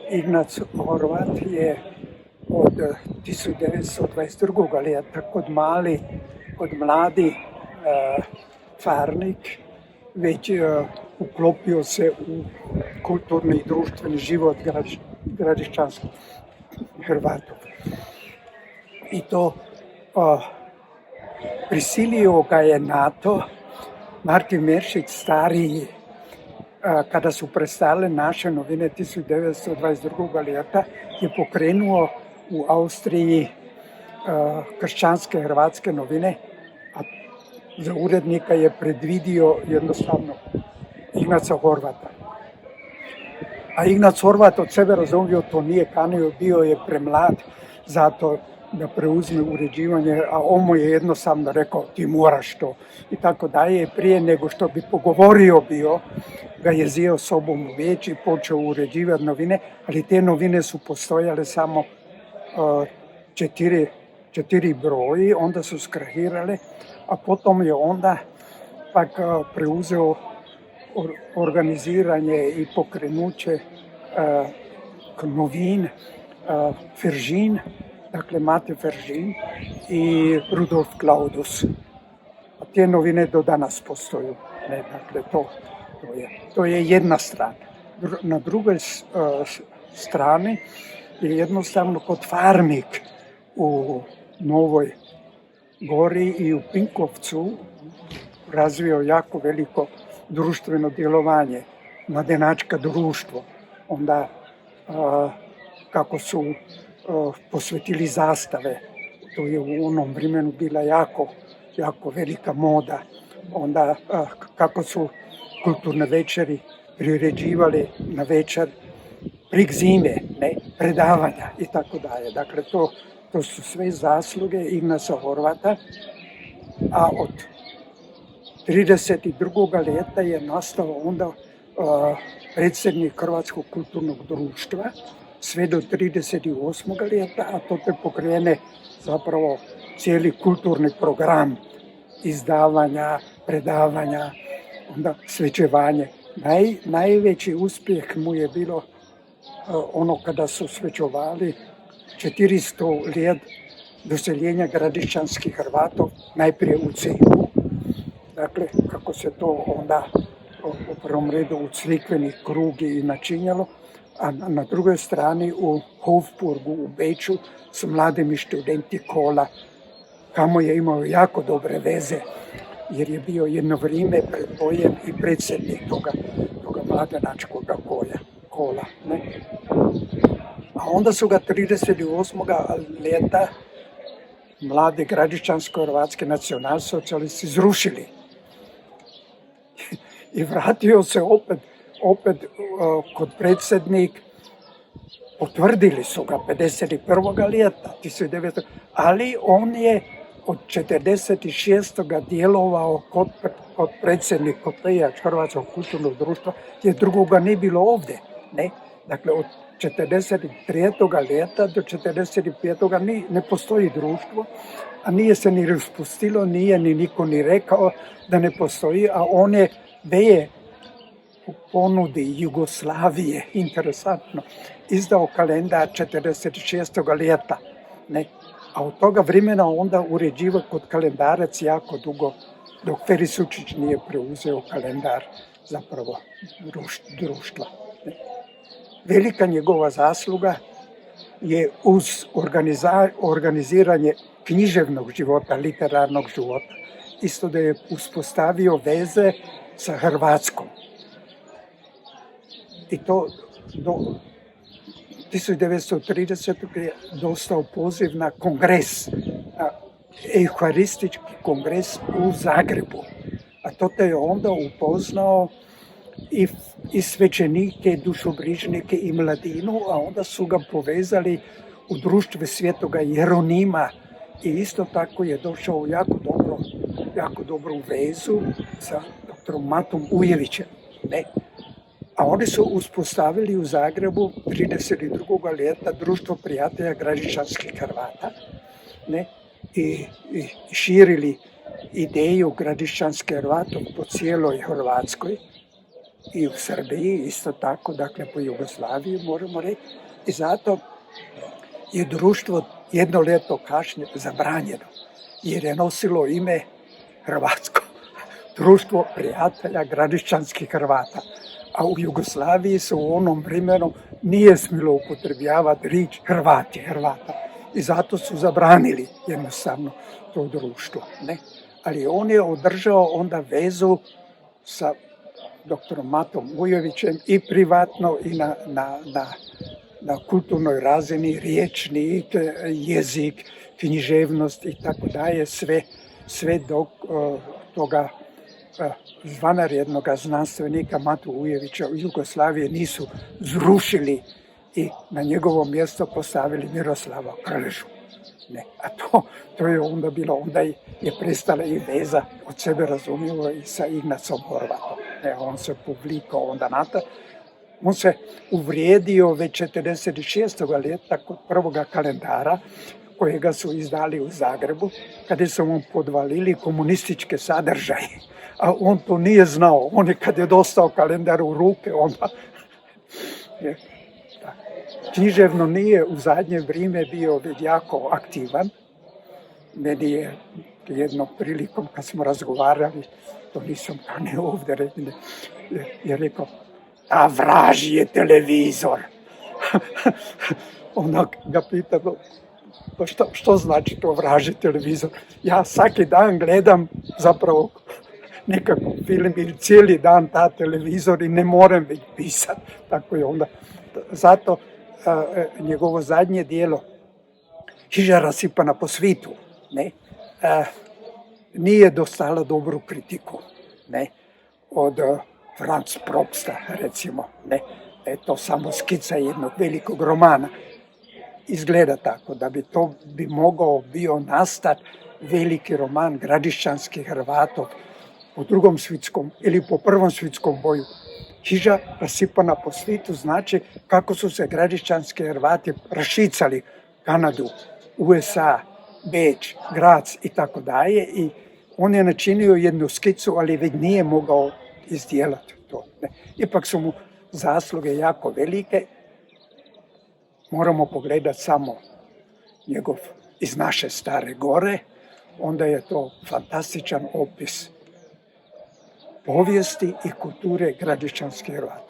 Ignac Horvat je od 1922. ljeta kod mladi farnik već uklopio se u kulturni i društveni život gradišćanskih Hrvatov. I to prisilio ga je na to Martin Meršić stariji, kada su prestale naše novine 1922. ljeta, je pokrenuo u Austriji kršćanske hrvatske novine, a za urednika je predvidio jednostavno Ignaca Horvata. A Ignac Horvat od sebe razumio to nije kanio, bio je premlad zato da preuzme uređivanje, a on mu je jednostavno rekao ti moraš to i tako dalje. Prije nego što bi pogovorio bio, ga je zio sobom u vijeće i počeo uređivati novine, ali te novine su postojale samo 4 broji, onda su skrahirale, a potom je onda pak preuzeo organiziranje i pokrenuće novin Feržin, dakle Mate Feržin i Rudolf Claudus. A te novine do danas postoju. Dakle, to je jedna strana. Na drugoj strani je jednostavno kod farnik u Novoj Gori i u Pinkovcu razvio jako veliko društveno djelovanje, mladenačka društvo. Onda kako su posvetili zastave, to je u onom vremenu bila jako velika moda. Onda kako su kulturne večeri priređivali na večer prik zime, predavanja i tako dalje. Dakle, to su sve zasluge Ignaca Horvata, a od 32. ljeta je nastao onda predsjednik Hrvatskog kulturnog društva sve do 38. ljeta, a to te pokrene zapravo cijeli kulturni program izdavanja, predavanja, onda svećevanje. Najveći uspjeh mu je bilo ono kada su svećovali 400 let doseljenja gradišćanskih Hrvatov, najprije u Cejku. Dakle, kako se to onda u prvom redu u crkveni krug i načinjalo, a na drugoj strani u Hofburgu u Beču su mladim studenti Kola, kamo je imao jako dobre veze, jer je bio jedno vrijeme predvojen i predsjednik toga mladenačkog Kola. Ne? A onda su ga 38. ljeta mlade gradišćansko-hrvatske nacionalsocijalisti zrušili. I vratio se opet kod predsjednik, potvrdili su ga 51. ljeta, 1900, ali on je od 46. djelovao kod predsjednik Hrvatskog kulturnog društva, jer drugoga nije bilo ovdje. Ne? Dakle, od 43. ljeta do 45. ne postoji društvo, a nije se ni raspustilo, nije ni niko ni rekao da ne postoji, a on je veje u ponudi Jugoslavije, interesantno, izdao kalendar 46. ljeta. Ne? A od toga vremena onda uređiva kod kalendarac jako dugo, dok Feri Sučić nije preuzeo kalendar zapravo društva. Ne? Velika njegova zasluga je uz organiziranje književnog života, literarnog života. Isto da je uspostavio veze sa Hrvatskom. I to do 1930. je dostao poziv na kongres, na euharistički kongres u Zagrebu. A to te je onda upoznao i svećenike, dušobrižnike i mladinu, a onda su ga povezali u društve Svetoga Jeronima i isto tako je došao u jako dobru vezu sa doktorom Matom Ujevićem. Ne? A oni su uspostavili u Zagrebu 32. ljeta Društvo prijatelja gradišćanskih Hrvata, ne? I širili ideju gradišćanskih Hrvatov po cijeloj Hrvatskoj. i u Srbiji isto tako, dakle po Jugoslaviji možemo reći. I zato je društvo jedno ljeto kasnije zabranjeno, jer je nosilo ime Hrvatsko, društvo prijatelja gradišćanskih Hrvata. A u Jugoslaviji se u onom vremenu nije smjelo upotrebljavati riječ Hrvati, Hrvata. I zato su zabranili jednostavno to društvo. Ne? Ali on je održao onda vezu sa doktorom Matom Ujovićem i privatno i na kulturnoj razini, riječnik, jezik, književnost i tako daje, sve do toga zvanarjednog znanstvenika Matu Ujovića u Jugoslaviji nisu zrušili i na njegovo mjesto postavili Miroslava Krležu. Ne, a to je onda bilo, onda je prestala i veza od sebe razumljivo i sa Ignacom Horvatom. On se publikao onda na to. On se uvrijedio već 46. ljeta kod prvoga kalendara kojega su izdali u Zagrebu, kada su mu podvalili komunističke sadržaje. A on to nije znao. On je kad je dostao kalendar u ruke, onda književno nije u zadnje vrijeme bio jako aktivan. Meni je jednom prilikom kad smo razgovarali, to nisam kanio ovdje reći, je rekao, a vraži je televizor. Onda ga pitam, pa što znači to vraži televizor? Ja svaki dan gledam zapravo nekakav film ili cijeli dan ta televizor i ne moram već pisati. Tako je onda. Zato njegovo zadnje dijelo Hiža rasipana po svitu nije dostala dobru kritiku od Franz Propsta, recimo. To samo skica jednog velikog romana. Izgleda tako da bi to mogao bio nastati veliki roman gradišćanskih Hrvatov po drugom svjetskom ili po prvom svjetskom boju. Hiža rasipana po svitu znači kako su se gradišćanski Hrvati rašicali Kanadu, USA, Beč, Grac i tako dalje. I on je načinio jednu skicu, ali već nije mogao izdjelati to. Ipak su mu zasluge jako velike. Moramo pogledati samo njegov iz naše Stare Gore. Onda je to fantastičan opis povijesti i kulture gradišćanskih Hrvata.